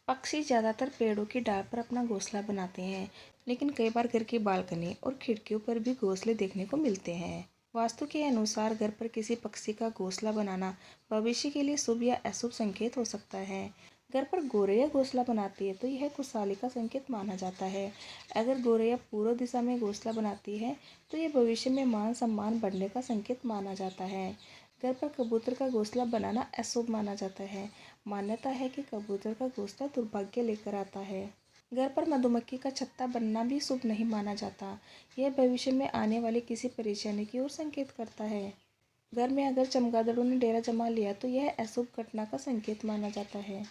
पक्षी ज़्यादातर पेड़ों की डाल पर अपना घोंसला बनाते हैं, लेकिन कई बार घर की बालकनी और खिड़कियों पर भी घोंसले देखने को मिलते हैं। वास्तु के अनुसार घर पर किसी पक्षी का घोंसला बनाना भविष्य के लिए शुभ या अशुभ संकेत हो सकता है। घर पर गौरैया घोंसला बनाती है तो यह खुशहाली का संकेत माना जाता है। अगर गौरैया पूर्व दिशा में घोंसला बनाती है तो यह भविष्य में मान सम्मान बढ़ने का संकेत माना जाता है। घर पर कबूतर का घोंसला बनाना अशुभ माना जाता है। मान्यता है कि कबूतर का घोंसला दुर्भाग्य लेकर आता है। घर पर मधुमक्खी का छत्ता बनना भी शुभ नहीं माना जाता। यह भविष्य में आने वाली किसी परेशानी की ओर संकेत करता है। घर में अगर चमगादड़ों ने डेरा जमा लिया तो यह अशुभ घटना का संकेत माना जाता है।